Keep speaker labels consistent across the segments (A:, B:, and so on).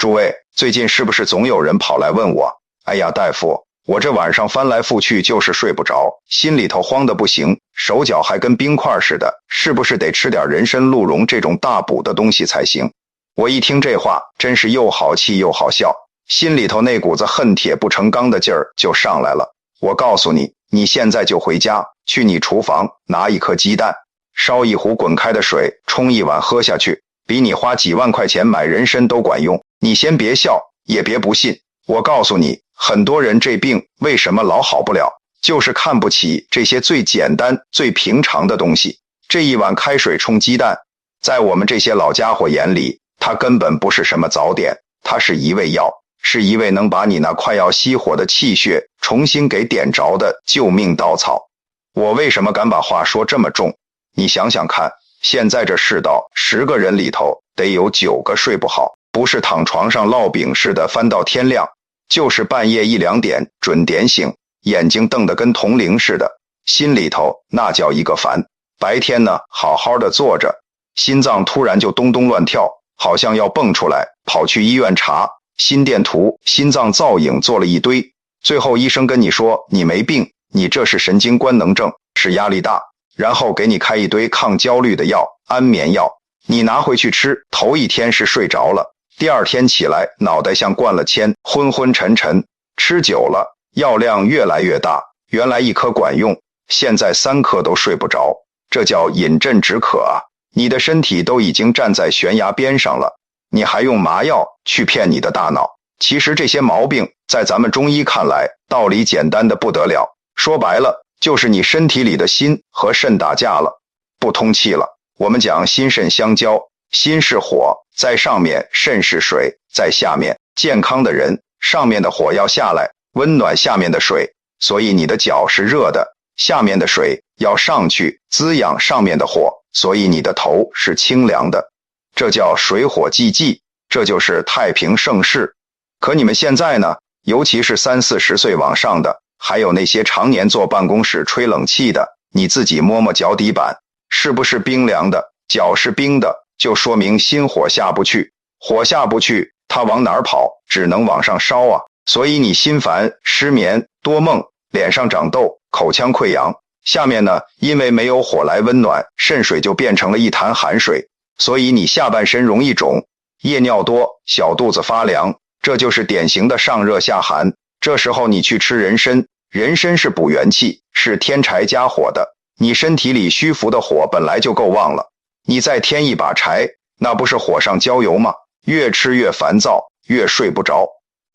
A: 诸位，最近是不是总有人跑来问我，哎呀，大夫，我这晚上翻来覆去就是睡不着，心里头慌得不行，手脚还跟冰块似的，是不是得吃点人参鹿茸这种大补的东西才行？我一听这话，真是又好气又好笑，心里头那股子恨铁不成钢的劲儿就上来了。我告诉你，你现在就回家，去你厨房拿一颗鸡蛋，烧一壶滚开的水，冲一碗喝下去，比你花几万块钱买人参都管用。你先别笑，也别不信，我告诉你，很多人这病为什么老好不了，就是看不起这些最简单最平常的东西。这一碗开水冲鸡蛋，在我们这些老家伙眼里，它根本不是什么早点，它是一味药，是一味能把你那快要熄火的气血重新给点着的救命稻草。我为什么敢把话说这么重？你想想看，现在这世道，10个人里头得有9个睡不好，不是躺床上烙饼似的翻到天亮，就是半夜1、2点准点醒，眼睛瞪得跟铜铃似的，心里头那叫一个烦。白天呢，好好的坐着，心脏突然就咚咚乱跳，好像要蹦出来，跑去医院查心电图，心脏造影做了一堆，最后医生跟你说你没病，你这是神经官能症，是压力大，然后给你开一堆抗焦虑的药，安眠药，你拿回去吃，头一天是睡着了，第2天起来脑袋像灌了铅，昏昏沉沉，吃久了药量越来越大，原来1颗管用，现在3颗都睡不着，这叫饮鸩止渴啊！你的身体都已经站在悬崖边上了，你还用麻药去骗你的大脑。其实这些毛病在咱们中医看来道理简单的不得了，说白了就是你身体里的心和肾打架了，不通气了。我们讲心肾相交，心是火，在上面，肾是水，在下面。健康的人，上面的火要下来，温暖下面的水，所以你的脚是热的，下面的水要上去滋养上面的火，所以你的头是清凉的。这叫水火既济，这就是太平盛世。可你们现在呢，尤其是30、40岁往上的，还有那些常年坐办公室吹冷气的，你自己摸摸脚底板，是不是冰凉的？脚是冰的，就说明心火下不去，火下不去，它往哪儿跑？只能往上烧啊！所以你心烦、失眠、多梦，脸上长痘，口腔溃疡。下面呢，因为没有火来温暖，肾水就变成了一潭寒水，所以你下半身容易肿，夜尿多，小肚子发凉，这就是典型的上热下寒。这时候你去吃人参，人参是补元气，是添柴加火的，你身体里虚浮的火本来就够旺了，你再添一把柴，那不是火上浇油吗？越吃越烦躁，越睡不着。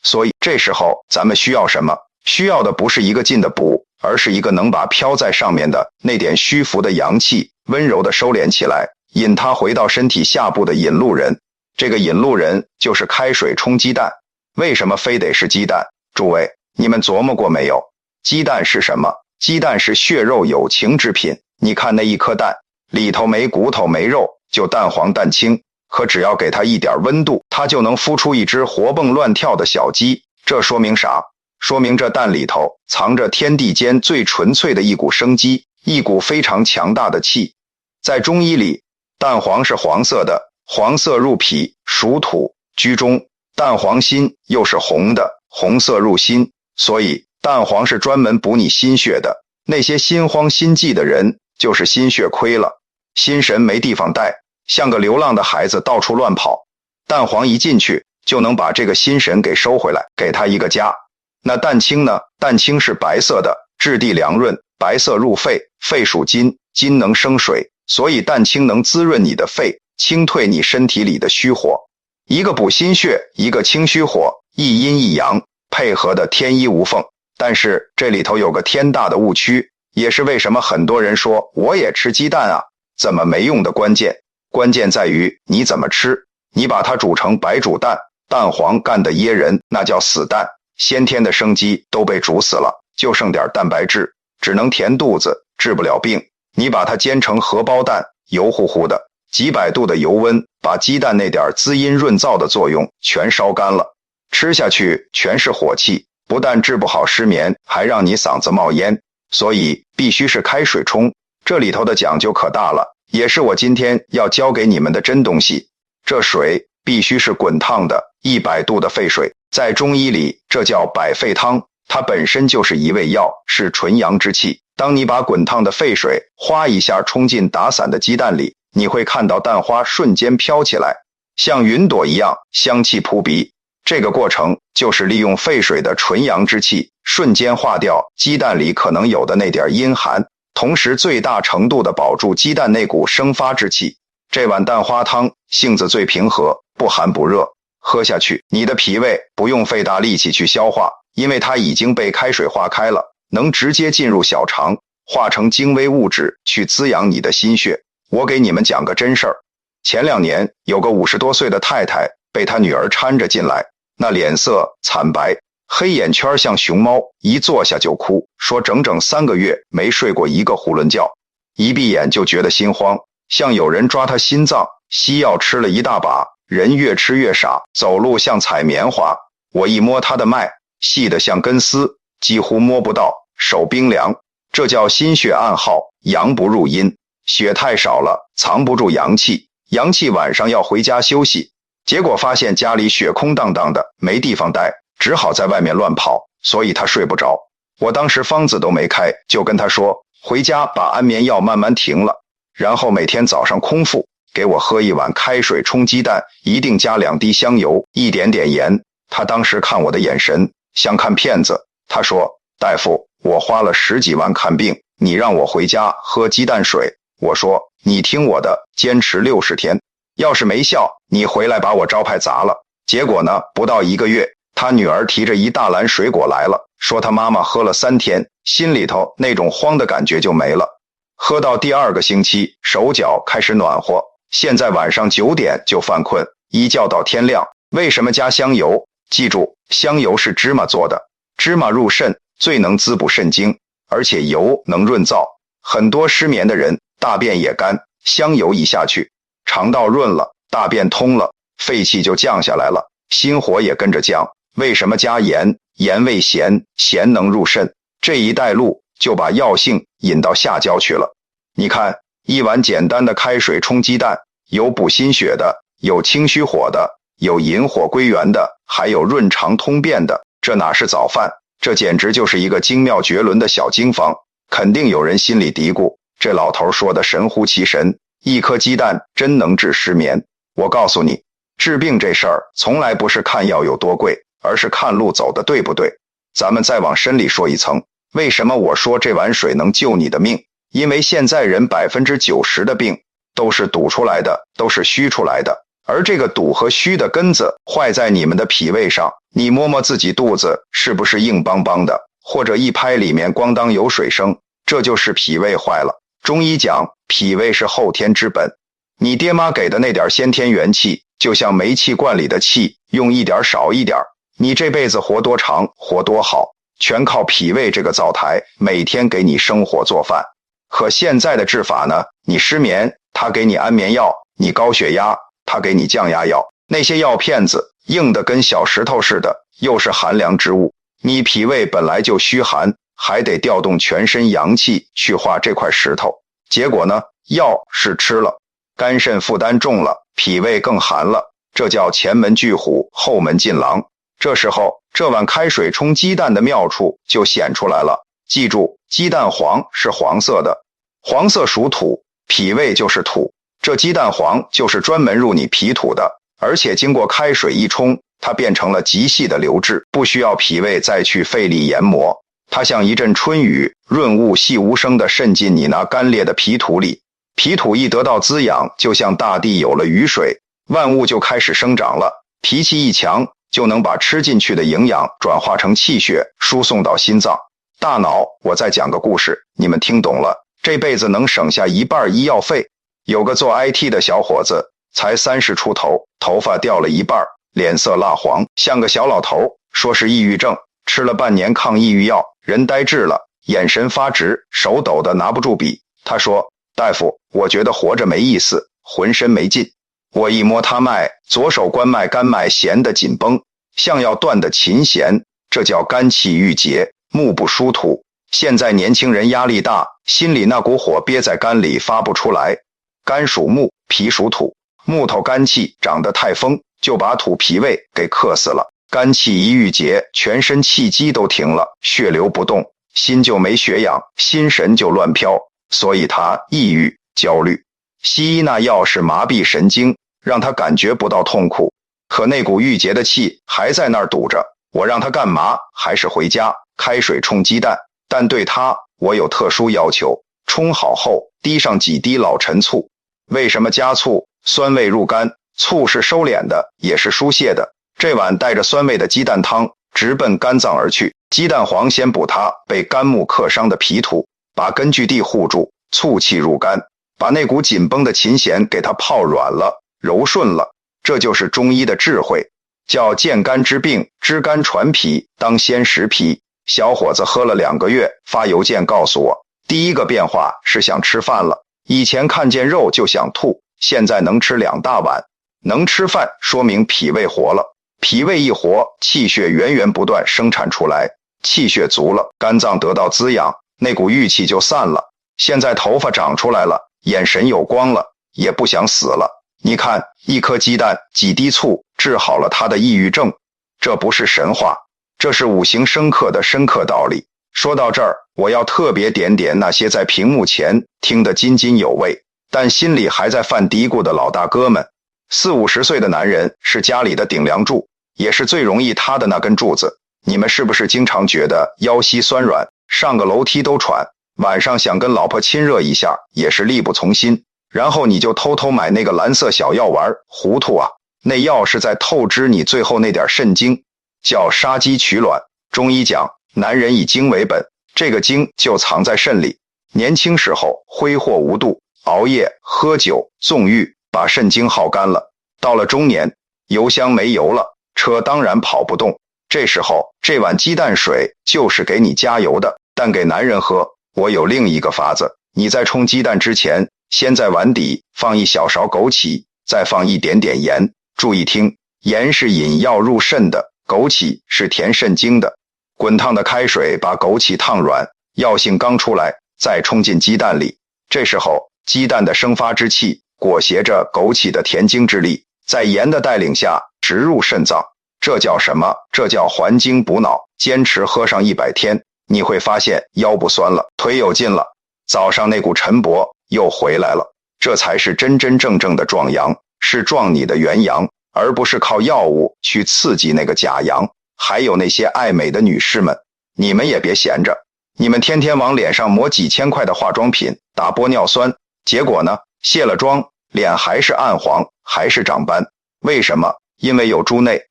A: 所以这时候咱们需要什么？需要的不是一个劲的补，而是一个能把飘在上面的那点虚浮的阳气温柔地收敛起来，引它回到身体下部的引路人。这个引路人就是开水冲鸡蛋。为什么非得是鸡蛋？诸位，你们琢磨过没有？鸡蛋是什么？鸡蛋是血肉有情之品。你看那一颗蛋，里头没骨头没肉，就蛋黄蛋清，可只要给它一点温度，它就能孵出一只活蹦乱跳的小鸡。这说明啥？说明这蛋里头藏着天地间最纯粹的一股生机，一股非常强大的气。在中医里，蛋黄是黄色的，黄色入脾，属土，居中；蛋黄心又是红的，红色入心，所以蛋黄是专门补你心血的。那些心慌心悸的人，就是心血亏了，心神没地方带，像个流浪的孩子到处乱跑。蛋黄一进去，就能把这个心神给收回来，给他一个家。那蛋清呢？蛋清是白色的，质地凉润，白色入肺，肺属金，金能生水，所以蛋清能滋润你的肺，清退你身体里的虚火。一个补心血，一个清虚火，一阴一阳，配合的天衣无缝。但是这里头有个天大的误区，也是为什么很多人说我也吃鸡蛋啊，怎么没用的关键。关键在于你怎么吃。你把它煮成白煮蛋，蛋黄干得噎人，那叫死蛋，先天的生机都被煮死了，就剩点蛋白质，只能填肚子，治不了病。你把它煎成荷包蛋，油乎乎的，几百度的油温把鸡蛋那点滋阴润燥的作用全烧干了，吃下去全是火气，不但治不好失眠，还让你嗓子冒烟。所以必须是开水冲，这里头的讲究可大了，也是我今天要教给你们的真东西。这水必须是滚烫的， 100度的沸水，在中医里这叫百沸汤，它本身就是一味药，是纯阳之气。当你把滚烫的沸水哗一下冲进打散的鸡蛋里，你会看到蛋花瞬间飘起来，像云朵一样，香气扑鼻。这个过程就是利用沸水的纯阳之气，瞬间化掉鸡蛋里可能有的那点阴寒，同时最大程度地保住鸡蛋那股生发之气。这碗蛋花汤性子最平和，不寒不热，喝下去你的脾胃不用费大力气去消化，因为它已经被开水化开了，能直接进入小肠，化成精微物质去滋养你的心血。我给你们讲个真事儿，前2年有个50多岁的太太被她女儿搀着进来，那脸色惨白，黑眼圈像熊猫，一坐下就哭，说整整3个月没睡过一个囫囵觉，一闭眼就觉得心慌，像有人抓她心脏，西药吃了一大把，人越吃越傻，走路像踩棉花。我一摸她的脉，细得像根丝，几乎摸不到，手冰凉，这叫心血暗耗，阳不入阴，血太少了，藏不住阳气，阳气晚上要回家休息，结果发现家里血空荡荡的，没地方待，只好在外面乱跑，所以他睡不着。我当时方子都没开，就跟他说，回家把安眠药慢慢停了，然后每天早上空腹给我喝1碗开水冲鸡蛋，一定加2滴香油，一点点盐。他当时看我的眼神像看骗子，他说，大夫，我花了10几万看病，你让我回家喝鸡蛋水。我说，你听我的，坚持60天，要是没效，你回来把我招牌砸了。结果呢，不到1个月，他女儿提着一大篮水果来了，说他妈妈喝了3天，心里头那种慌的感觉就没了。喝到第2个星期，手脚开始暖和，现在晚上9点就犯困，一觉到天亮。为什么加香油？记住，香油是芝麻做的，芝麻入肾，最能滋补肾精，而且油能润燥。很多失眠的人大便也干，香油一下去，肠道润了，大便通了，肺气就降下来了，心火也跟着降。为什么加盐？盐味咸，咸能入肾，这一带路就把药性引到下焦去了。你看，一碗简单的开水冲鸡蛋，有补心血的，有清虚火的，有引火归元的，还有润肠通便的，这哪是早饭，这简直就是一个精妙绝伦的小经方。肯定有人心里嘀咕，这老头说的神乎其神，一颗鸡蛋真能治失眠。我告诉你，治病这事儿从来不是看药有多贵，而是看路走的对不对。咱们再往深里说一层，为什么我说这碗水能救你的命？因为现在人90%的病都是堵出来的，都是虚出来的，而这个堵和虚的根子坏在你们的脾胃上。你摸摸自己肚子是不是硬邦邦的，或者一拍里面咣当有水声，这就是脾胃坏了。中医讲，脾胃是后天之本，你爹妈给的那点先天元气，就像煤气罐里的气，用一点少一点，你这辈子活多长活多好，全靠脾胃这个灶台每天给你生火做饭。可现在的治法呢，你失眠，他给你安眠药；你高血压，他给你降压药。那些药片子硬的跟小石头似的，又是寒凉之物，你脾胃本来就虚寒，还得调动全身阳气去化这块石头。结果呢，药是吃了，肝肾负担重了，脾胃更寒了，这叫前门拒虎，后门进狼。这时候，这碗开水冲鸡蛋的妙处就显出来了。记住，鸡蛋黄是黄色的，黄色属土，脾胃就是土，这鸡蛋黄就是专门入你脾土的，而且经过开水一冲，它变成了极细的流质，不需要脾胃再去费力研磨，它像一阵春雨，润物细无声地渗进你那干裂的脾土里。脾土一得到滋养，就像大地有了雨水，万物就开始生长了。脾气一强，就能把吃进去的营养转化成气血，输送到心脏。大脑，我再讲个故事，你们听懂了，这辈子能省下1半医药费。有个做 IT 的小伙子，才30出头，头发掉了1半，脸色蜡黄，像个小老头，说是抑郁症，吃了半年抗抑郁药，人呆滞了，眼神发直，手抖得拿不住笔。他说，大夫，我觉得活着没意思，浑身没劲。我一摸他脉，左手关脉肝脉弦得紧绷，像要断的琴弦，这叫肝气郁结，目不疏土。现在年轻人压力大，心里那股火憋在肝里发不出来。肝属木，脾属土，木头肝气长得太疯，就把土脾胃给克死了。肝气一郁结，全身气机都停了，血流不动，心就没血养，心神就乱飘，所以他抑郁焦虑。西医那药是麻痹神经，让他感觉不到痛苦，可那股郁结的气还在那儿堵着。我让他干嘛？还是回家开水冲鸡蛋，但对他我有特殊要求，冲好后滴上几滴老陈醋。为什么加醋？酸味入肝，醋是收敛的，也是疏泄的。这碗带着酸味的鸡蛋汤直奔肝脏而去，鸡蛋黄先补它被肝木克伤的脾土，把根据地护住，醋气入肝，把那股紧绷的琴弦给它泡软了，柔顺了。这就是中医的智慧，叫见肝之病，知肝传脾，当先食脾。小伙子喝了2个月，发邮件告诉我，第一个变化是想吃饭了，以前看见肉就想吐，现在能吃2大碗。能吃饭说明脾胃活了，脾胃一活，气血源源不断生产出来，气血足了，肝脏得到滋养，那股郁气就散了。现在头发长出来了，眼神有光了，也不想死了。你看，一颗鸡蛋，几滴醋，治好了他的抑郁症。这不是神话，这是五行生克的深刻道理。说到这儿，我要特别点点那些在屏幕前听得津津有味，但心里还在犯嘀咕的老大哥们。40-50岁的男人是家里的顶梁柱，也是最容易塌的那根柱子。你们是不是经常觉得腰膝酸软，上个楼梯都喘，晚上想跟老婆亲热一下也是力不从心，然后你就偷偷买那个蓝色小药丸，糊涂啊，那药是在透支你最后那点肾精，叫杀鸡取卵。中医讲男人以精为本，这个精就藏在肾里。年轻时候挥霍无度，熬夜喝酒纵欲，把肾精耗干了。到了中年，油箱没油了，车当然跑不动，这时候这碗鸡蛋水就是给你加油的。但给男人喝，我有另一个法子。你在冲鸡蛋之前，先在碗底放1小勺枸杞，再放一点点盐。注意听，盐是引药入肾的，枸杞是填肾精的。滚烫的开水把枸杞烫软，药性刚出来，再冲进鸡蛋里。这时候鸡蛋的生发之气裹挟着枸杞的填精之力，在盐的带领下直入肾脏。这叫什么？这叫还精补脑。坚持喝上100天，你会发现腰不酸了，腿有劲了，早上那股晨勃又回来了。这才是真真正正的壮阳，是壮你的元阳，而不是靠药物去刺激那个假阳。还有那些爱美的女士们，你们也别闲着，你们天天往脸上抹几千块的化妆品，打玻尿酸，结果呢，卸了妆，脸还是暗黄，还是长斑。为什么？因为有猪内，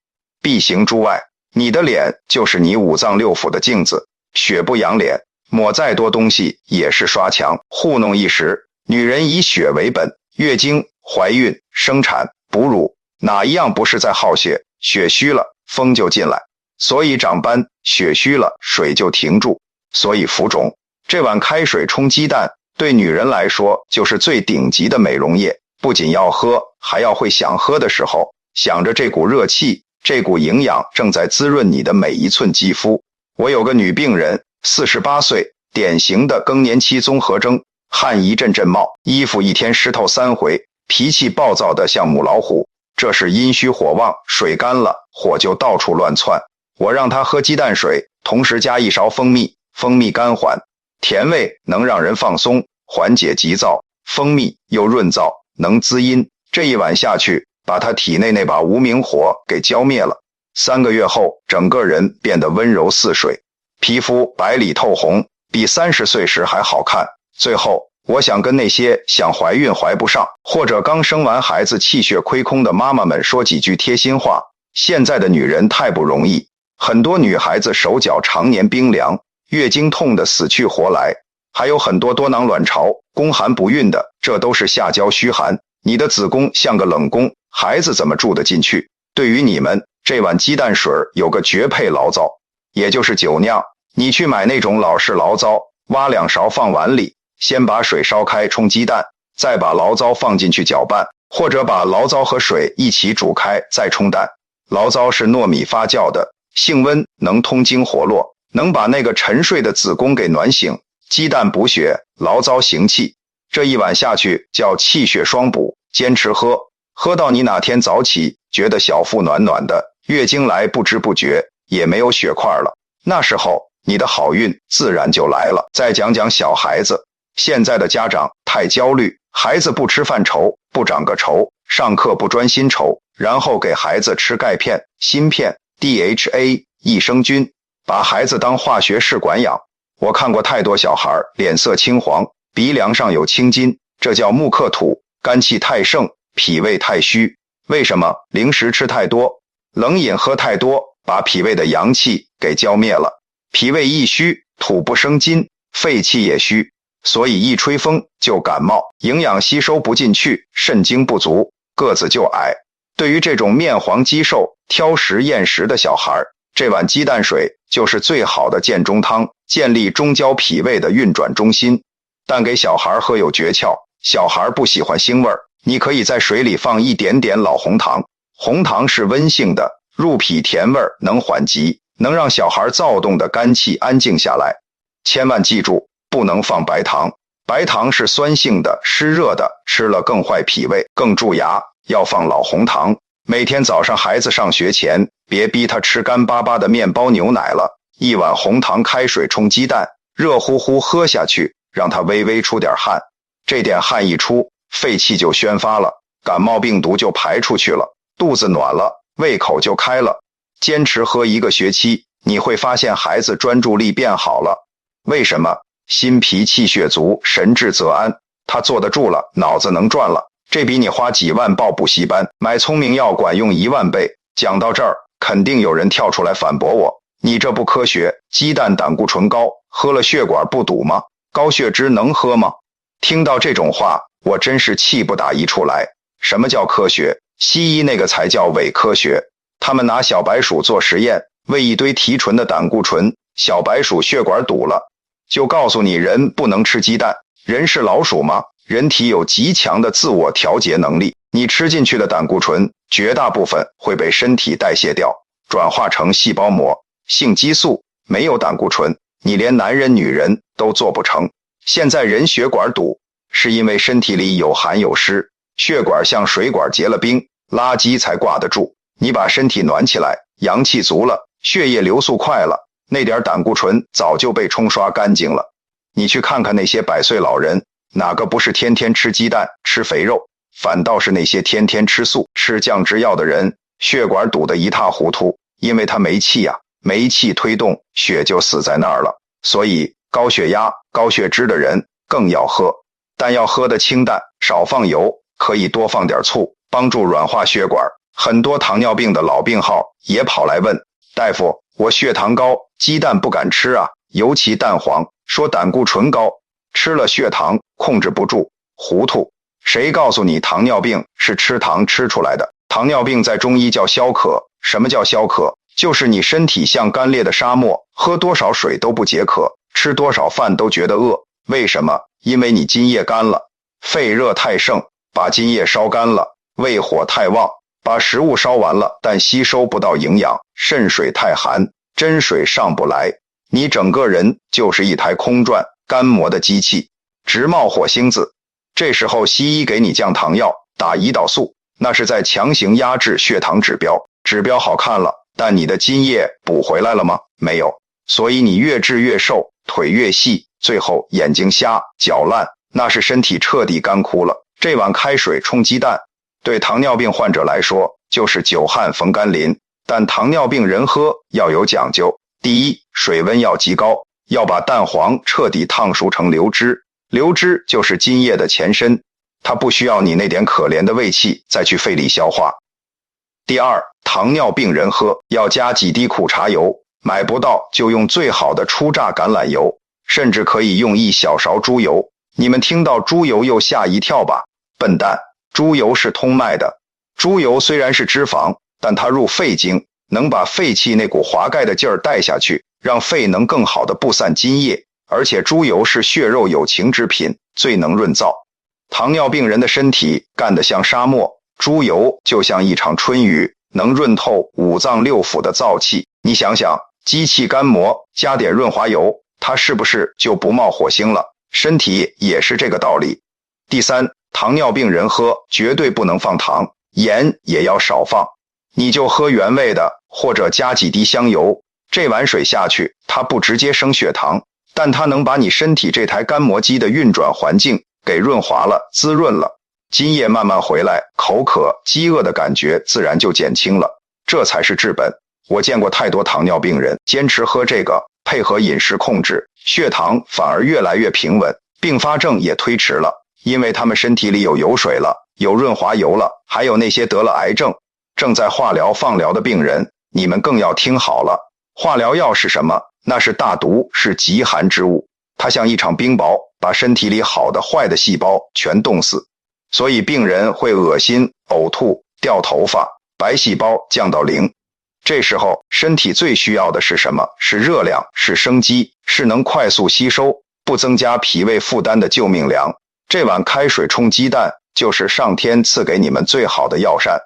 A: 必行猪外。你的脸就是你5脏6腑的镜子，血不养脸，抹再多东西也是刷墙，糊弄一时。女人以血为本，月经、怀孕、生产、哺乳，哪一样不是在耗血？血虚了，风就进来，所以长斑；血虚了，水就停住，所以浮肿。这碗开水冲鸡蛋，对女人来说就是最顶级的美容液，不仅要喝，还要会想喝的时候，想着这股热气，这股营养正在滋润你的每一寸肌肤。我有个女病人，48岁，典型的更年期综合征，汗一阵阵冒，衣服一天湿透3回，脾气暴躁的像母老虎。这是阴虚火旺，水干了，火就到处乱窜。我让她喝鸡蛋水，同时加1勺蜂蜜，蜂蜜甘缓，甜味能让人放松，缓解急躁，蜂蜜又润燥，能滋阴。这一碗下去，把她体内那把无名火给浇灭了。3个月后，整个人变得温柔似水，皮肤白里透红，比30岁时还好看。最后，我想跟那些想怀孕怀不上，或者刚生完孩子气血亏空的妈妈们说几句贴心话。现在的女人太不容易，很多女孩子手脚常年冰凉，月经痛得死去活来，还有很多多囊卵巢、宫寒不孕的，这都是下焦虚寒。你的子宫像个冷宫，孩子怎么住得进去？对于你们，这碗鸡蛋水有个绝配醪糟，也就是酒酿。你去买那种老式醪糟，挖2勺放碗里，先把水烧开冲鸡蛋，再把醪糟放进去搅拌，或者把醪糟和水一起煮开再冲蛋。醪糟是糯米发酵的，性温，能通经活络，能把那个沉睡的子宫给暖醒。鸡蛋补血，醪糟行气，这一碗下去叫气血双补。坚持喝，喝到你哪天早起觉得小腹暖暖的，月经来不知不觉，也没有血块了。那时候你的好运自然就来了。再讲讲小孩子，现在的家长太焦虑，孩子不吃饭愁，不长个愁，上课不专心愁，然后给孩子吃钙片、锌片、DHA、益生菌，把孩子当化学试管养。我看过太多小孩脸色青黄，鼻梁上有青筋，这叫木克土，肝气太盛，脾胃太虚。为什么？零食吃太多，冷饮喝太多，把脾胃的阳气给浇灭了。脾胃一虚，土不生金，肺气也虚，所以一吹风就感冒，营养吸收不进去，肾精不足，个子就矮。对于这种面黄肌瘦、挑食厌食的小孩，这碗鸡蛋水就是最好的健中汤，建立中焦脾胃的运转中心。但给小孩喝有诀窍，小孩不喜欢腥味儿，你可以在水里放一点点老红糖，红糖是温性的，入脾甜味儿，能缓急，能让小孩躁动的肝气安静下来。千万记住，不能放白糖，白糖是酸性的，湿热的，吃了更坏脾胃，更蛀牙。要放老红糖。每天早上孩子上学前，别逼他吃干巴巴的面包牛奶了，一碗红糖开水冲鸡蛋，热乎乎喝下去，让他微微出点汗。这点汗一出，肺气就宣发了，感冒病毒就排出去了，肚子暖了，胃口就开了。坚持喝1个学期，你会发现孩子专注力变好了。为什么？心脾气血足，神志则安，他坐得住了，脑子能转了。这比你花几万报补习班买聪明药管用1万倍。讲到这儿，肯定有人跳出来反驳我，你这不科学，鸡蛋胆固醇高，喝了血管不堵吗？高血脂能喝吗？听到这种话，我真是气不打一处来。什么叫科学？西医那个才叫伪科学。他们拿小白鼠做实验，喂一堆提纯的胆固醇，小白鼠血管堵了，就告诉你人不能吃鸡蛋。人是老鼠吗？人体有极强的自我调节能力，你吃进去的胆固醇绝大部分会被身体代谢掉，转化成细胞膜、性激素。没有胆固醇，你连男人女人都做不成。现在人血管堵，是因为身体里有寒有湿，血管像水管结了冰，垃圾才挂得住。你把身体暖起来，阳气足了，血液流速快了，那点胆固醇早就被冲刷干净了。你去看看那些100岁老人，哪个不是天天吃鸡蛋、吃肥肉？反倒是那些天天吃素、吃降脂药的人，血管堵得一塌糊涂，因为他没气呀，没气推动，血就死在那儿了。所以高血压、高血脂的人更要喝，但要喝得清淡，少放油，可以多放点醋，帮助软化血管。很多糖尿病的老病号也跑来问大夫，我血糖高，鸡蛋不敢吃啊，尤其蛋黄，说胆固醇高，吃了血糖控制不住。糊涂，谁告诉你糖尿病是吃糖吃出来的？糖尿病在中医叫消渴。什么叫消渴？就是你身体像干裂的沙漠，喝多少水都不解渴，吃多少饭都觉得饿。为什么？因为你津液干了，肺热太盛，把津液烧干了，胃火太旺，把食物烧完了，但吸收不到营养，肾水太寒，真水上不来，你整个人就是一台空转干磨的机器，直冒火星子。这时候西医给你降糖药，打胰岛素，那是在强行压制血糖指标，指标好看了，但你的津液补回来了吗？没有。所以你越治越瘦，腿越细，最后眼睛瞎，脚烂，那是身体彻底干枯了。这碗开水冲鸡蛋，对糖尿病患者来说就是久旱逢甘霖，但糖尿病人喝要有讲究。第一，水温要极高，要把蛋黄彻底烫熟成流汁，流汁就是津液的前身，它不需要你那点可怜的胃气再去费力消化。第二，糖尿病人喝要加几滴苦茶油，买不到就用最好的初榨橄榄油，甚至可以用1小勺猪油。你们听到猪油又吓一跳吧？笨蛋，猪油是通脉的。猪油虽然是脂肪，但它入肺经，能把肺气那股滑盖的劲儿带下去，让肺能更好的布散津液。而且猪油是血肉有情之品，最能润燥。糖尿病人的身体干得像沙漠，猪油就像一场春雨，能润透五脏六腑的燥气。你想想，机器干磨加点润滑油，它是不是就不冒火星了？身体也是这个道理。第三，糖尿病人喝绝对不能放糖，盐也要少放。你就喝原味的，或者加几滴香油。这碗水下去，它不直接升血糖，但它能把你身体这台肝膜机的运转环境给润滑了、滋润了。津液慢慢回来，口渴、饥饿的感觉自然就减轻了，这才是治本。我见过太多糖尿病人坚持喝这个，配合饮食控制，血糖反而越来越平稳，并发症也推迟了，因为他们身体里有油水了，有润滑油了。还有那些得了癌症、正在化疗、放疗的病人，你们更要听好了。化疗药是什么？那是大毒，是极寒之物，它像一场冰雹，把身体里好的坏的细胞全冻死，所以病人会恶心、呕吐、掉头发，白细胞降到0。这时候身体最需要的是什么？是热量，是生机，是能快速吸收，不增加脾胃负担的救命粮。这碗开水冲鸡蛋就是上天赐给你们最好的药膳，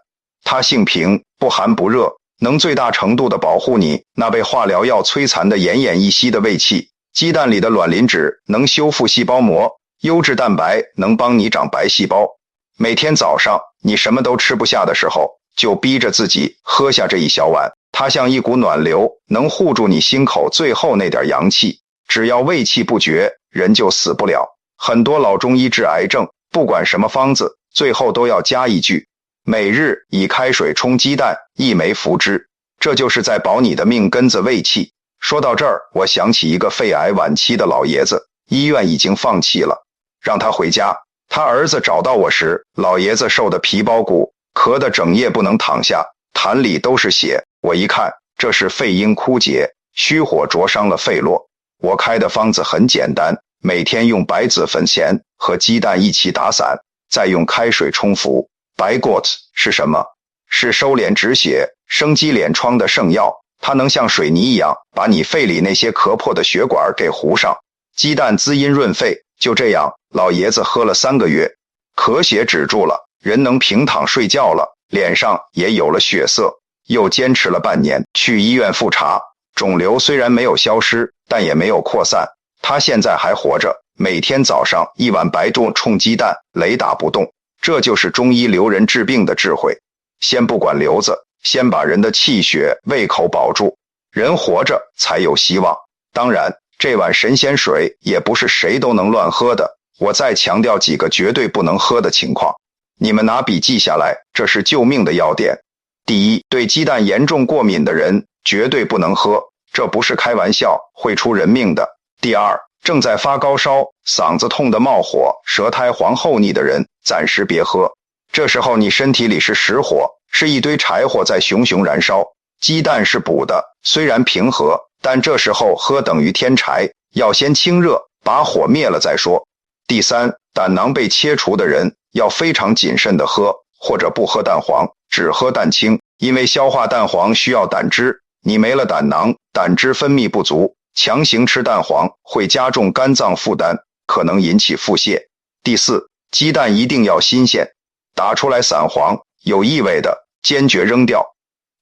A: 它性平，不寒不热，能最大程度地保护你那被化疗药摧残的奄奄一息的胃气。鸡蛋里的卵磷脂能修复细胞膜，优质蛋白能帮你长白细胞。每天早上你什么都吃不下的时候，就逼着自己喝下这一小碗，它像一股暖流，能护住你心口最后那点阳气。只要胃气不绝，人就死不了。很多老中医治癌症，不管什么方子，最后都要加一句：每日以开水冲鸡蛋，1枚服之。这就是在保你的命根子胃气。说到这儿，我想起一个肺癌晚期的老爷子，医院已经放弃了，让他回家。他儿子找到我时，老爷子瘦得皮包骨，咳得整夜不能躺下，痰里都是血。我一看，这是肺阴枯竭，虚火灼伤了肺络。我开的方子很简单，每天用白子粉钱和鸡蛋一起打散，再用开水冲服。白 got 是什么？是收敛止血、生肌敛疮的圣药，它能像水泥一样把你肺里那些磕破的血管给糊上。鸡蛋滋阴润肺，就这样，老爷子喝了3个月，咳血止住了，人能平躺睡觉了，脸上也有了血色。又坚持了半年，去医院复查，肿瘤虽然没有消失，但也没有扩散。他现在还活着，每天早上1碗白肚冲鸡蛋，雷打不动。这就是中医留人治病的智慧。先不管瘤子，先把人的气血、胃口保住，人活着才有希望。当然，这碗神仙水也不是谁都能乱喝的。我再强调几个绝对不能喝的情况，你们拿笔记下来，这是救命的要点。第一，对鸡蛋严重过敏的人绝对不能喝，这不是开玩笑，会出人命的。第二，正在发高烧、嗓子痛得冒火、舌苔黄厚腻的人暂时别喝，这时候你身体里是实火，是一堆柴火在熊熊燃烧。鸡蛋是补的，虽然平和，但这时候喝等于添柴，要先清热，把火灭了再说。第三，胆囊被切除的人要非常谨慎地喝，或者不喝蛋黄，只喝蛋清，因为消化蛋黄需要胆汁，你没了胆囊，胆汁分泌不足，强行吃蛋黄会加重肝脏负担，可能引起腹泻。第四，鸡蛋一定要新鲜，打出来散黄有异味的坚决扔掉，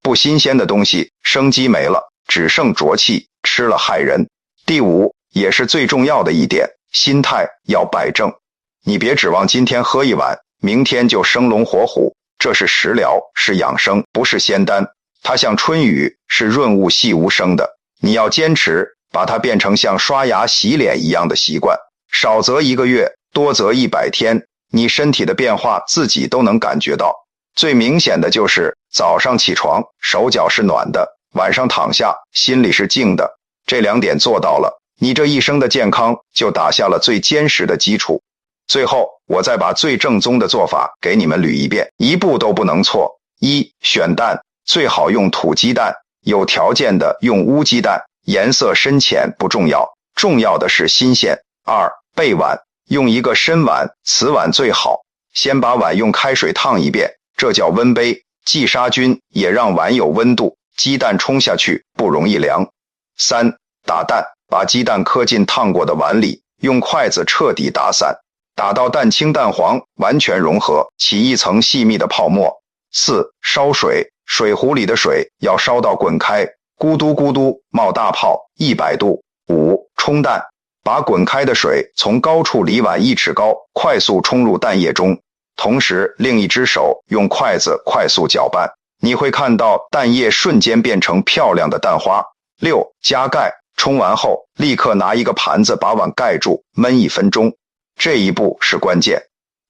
A: 不新鲜的东西生机没了，只剩浊气，吃了害人。第五，也是最重要的一点，心态要摆正。你别指望今天喝一碗，明天就生龙活虎，这是食疗，是养生，不是仙丹。它像春雨，是润物细无声的，你要坚持把它变成像刷牙洗脸一样的习惯，少则1个月，多则100天，你身体的变化自己都能感觉到。最明显的就是早上起床手脚是暖的，晚上躺下心里是静的，这2点做到了，你这一生的健康就打下了最坚实的基础。最后我再把最正宗的做法给你们捋一遍，一步都不能错。一，选蛋，最好用土鸡蛋，有条件的用乌鸡蛋，颜色深浅不重要，重要的是新鲜。二，备碗，用一个深碗，瓷碗最好，先把碗用开水烫一遍，这叫温杯，既杀菌也让碗有温度，鸡蛋冲下去不容易凉。三，打蛋，把鸡蛋磕进烫过的碗里，用筷子彻底打散，打到蛋清蛋黄完全融合，起一层细密的泡沫。四，烧水，水壶里的水要烧到滚开，咕嘟咕嘟冒大泡，100度。五，冲蛋，把滚开的水从高处离碗1尺高，快速冲入蛋液中，同时另一只手用筷子快速搅拌，你会看到蛋液瞬间变成漂亮的蛋花。6. 加钙，冲完后立刻拿一个盘子把碗盖住，焖1分钟。这一步是关键。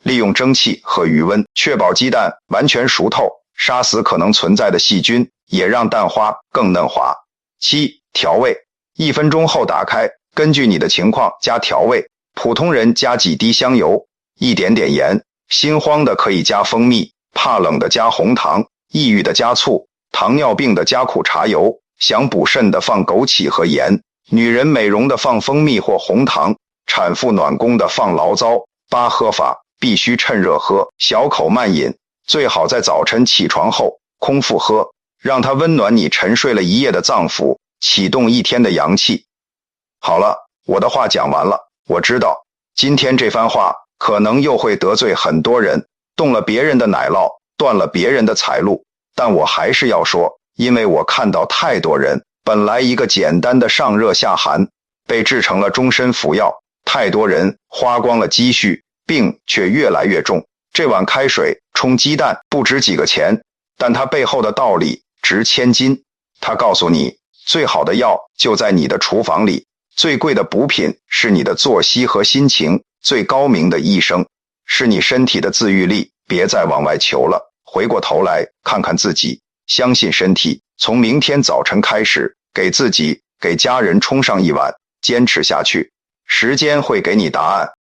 A: 利用蒸汽和余温，确保鸡蛋完全熟透，杀死可能存在的细菌，也让蛋花更嫩滑。7. 调味，1分钟后打开，根据你的情况加调味。普通人加几滴香油，一点点盐，心慌的可以加蜂蜜，怕冷的加红糖，抑郁的加醋，糖尿病的加苦茶油，想补肾的放枸杞和盐，女人美容的放蜂蜜或红糖，产妇暖宫的放醪糟。8. 喝法，必须趁热喝，小口慢饮，最好在早晨起床后空腹喝，让它温暖你沉睡了一夜的脏腑，启动一天的阳气。好了，我的话讲完了。我知道今天这番话可能又会得罪很多人，动了别人的奶酪，断了别人的财路，但我还是要说，因为我看到太多人本来一个简单的上热下寒，被制成了终身服药，太多人花光了积蓄，病却越来越重。这碗开水冲鸡蛋不值几个钱，但它背后的道理值千金。它告诉你，最好的药就在你的厨房里，最贵的补品是你的作息和心情，最高明的医生是你身体的自愈力。别再往外求了，回过头来看看自己，相信身体，从明天早晨开始，给自己给家人冲上一碗，坚持下去，时间会给你答案。